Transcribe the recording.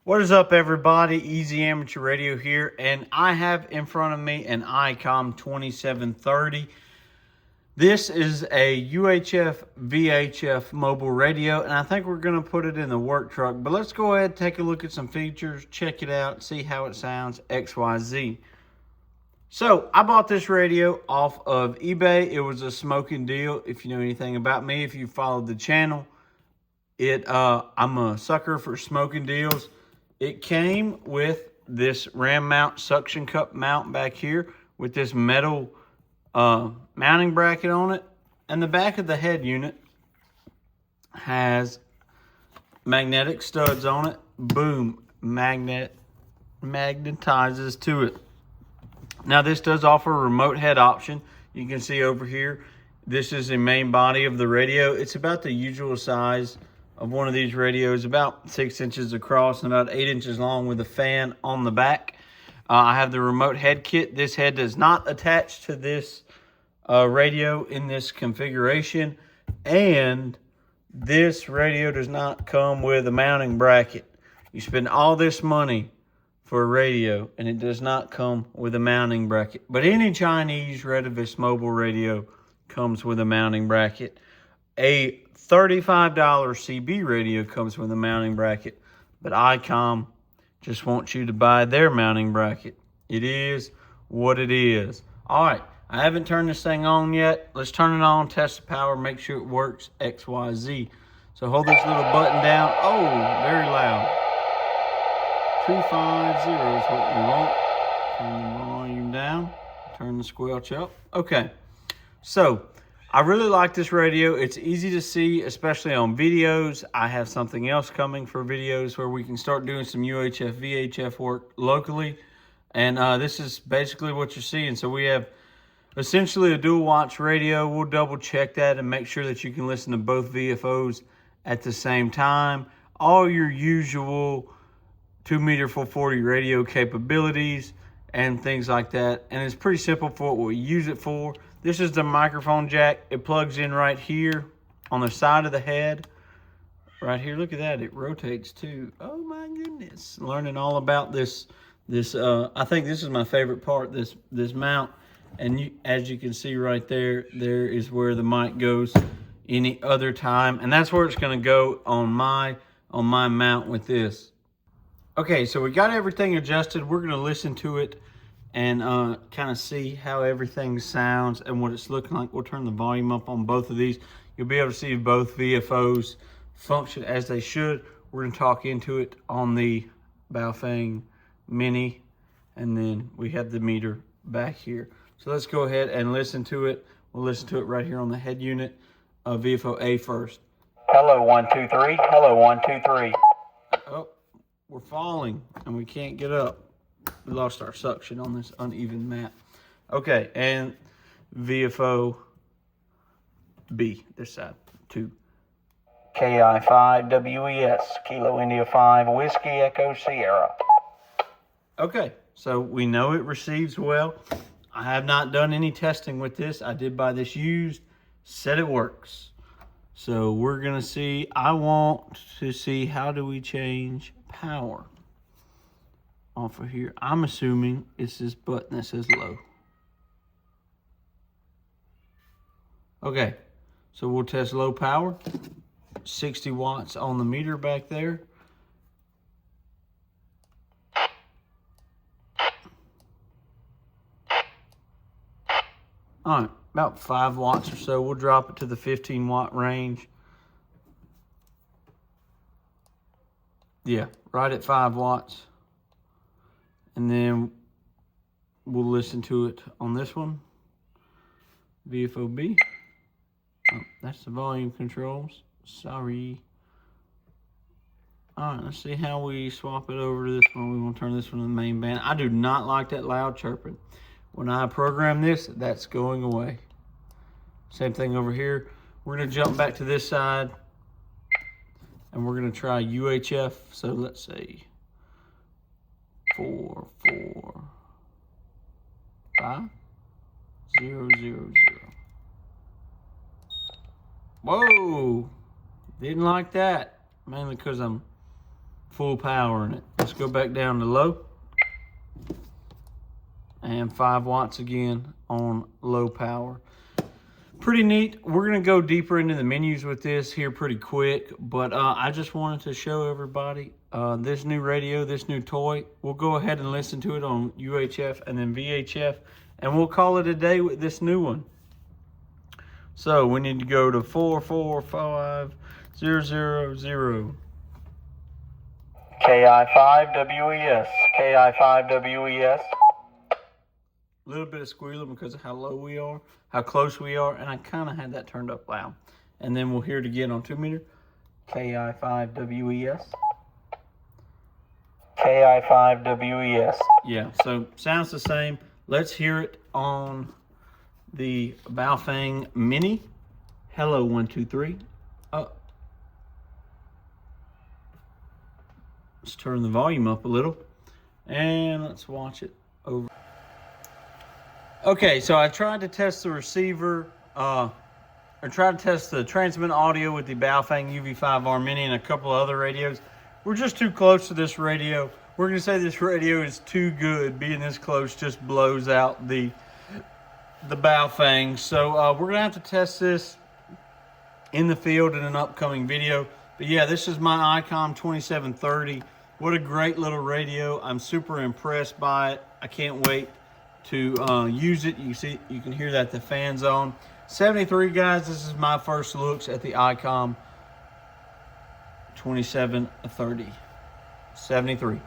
What is up, everybody? Easy Amateur Radio here, and I have in front of me an Icom 2730. This is a UHF VHF mobile radio, and I think we're going to put it in the work truck. But let's go ahead and take a look at some features, check it out, see how it sounds, XYZ. So I bought this radio off of eBay. It was a smoking deal. If you know anything about me, if you followed the channel, I'm a sucker for smoking deals. It came with this ram mount suction cup mount back here with this metal mounting bracket on it. And the back of the head unit has magnetic studs on it. Boom, magnetizes to it. Now this does offer a remote head option. You can see over here, this is the main body of the radio. It's about the usual size of one of these radios, about 6 inches across and about 8 inches long with a fan on the back. I have the remote head kit. This head does not attach to this radio in this configuration, and this radio does not come with a mounting bracket. You spend all this money for a radio and it does not come with a mounting bracket. But any Chinese Retevis mobile radio comes with a mounting bracket. A $35 CB radio comes with a mounting bracket, but Icom just wants you to buy their mounting bracket. It is what it is. All right, I haven't turned this thing on yet. Let's turn it on, test the power, make sure it works, XYZ. So hold this little button down. Oh, very loud. 250 is what we want. Turn the volume down, turn the squelch up. Okay, so I really like this radio. It's easy to see, especially on videos. I have something else coming for videos where we can start doing some UHF, VHF work locally. And this is basically what you're seeing. So we have essentially a dual watch radio. We'll double check that and make sure that you can listen to both VFOs at the same time. All your usual 2-meter 440 radio capabilities and things like that. And it's pretty simple for what we use it for. This is the microphone jack. It plugs in right here on the side of the head. Right here, look at that. It rotates too. Oh my goodness. Learning all about this. I think this is my favorite part, this mount. And as you can see right there, there is where the mic goes any other time. And that's where it's gonna go on my mount with this. Okay, so we got everything adjusted. We're gonna listen to it and kind of see how everything sounds and what it's looking like. We'll turn the volume up on both of these. You'll be able to see both VFOs function as they should. We're gonna talk into it on the Baofeng Mini, and then we have the meter back here. So let's go ahead and listen to it. We'll listen to it right here on the head unit of VFO A first. Hello, 1, 2, 3. Hello, 1, 2, 3. Oh, we're falling and we can't get up. We lost our suction on this uneven mat. Okay, and VFO B, this side, 2. KI5WES, Kilo India 5, Whiskey Echo Sierra. Okay, so we know it receives well. I have not done any testing with this. I did buy this used, said it works. So we're gonna see, I want to see how do we change power off of here. I'm assuming it's this button that says low. Okay, so we'll test low power. 60 watts on the meter back there. All right, about 5 watts or so. We'll drop it to the 15 watt range. Yeah, right at 5 watts. And then we'll listen to it on this one, VFOB. Oh, that's the volume controls. Sorry. All right, let's see how we swap it over to this one. We want to turn this one to the main band. I do not like that loud chirping. When I program this, that's going away. Same thing over here. We're going to jump back to this side, and we're going to try UHF. So let's say 4, 4, 5, 0, 0, 0. Whoa! Didn't like that. Mainly because I'm full power in it. Let's go back down to low. And 5 watts again on low power. Pretty neat. We're going to go deeper into the menus with this here pretty quick, but I just wanted to show everybody this new radio, this new toy. We'll go ahead and listen to it on UHF and then VHF, and we'll call it a day with this new one. So we need to go to 445000. KI5WES, KI5WES. A little bit of squealing because of how low we are, how close we are, and I kind of had that turned up loud. And then we'll hear it again on 2 meter. KI5WES. KI5WES. Yeah, so sounds the same. Let's hear it on the Baofeng Mini. Hello, 1, 2, 3. Let's turn the volume up a little, and let's watch it over. Okay, so I tried to test the receiver, or tried to test the transmit audio with the Baofeng UV5R Mini and a couple of other radios. We're just too close to this radio. We're gonna say this radio is too good. Being this close just blows out the Baofeng. So we're gonna have to test this in the field in an upcoming video. But yeah, this is my Icom 2730. What a great little radio. I'm super impressed by it. I can't wait to use it. You can hear that the fan's on. 73, guys, this is my first looks at the Icom 2730. 73.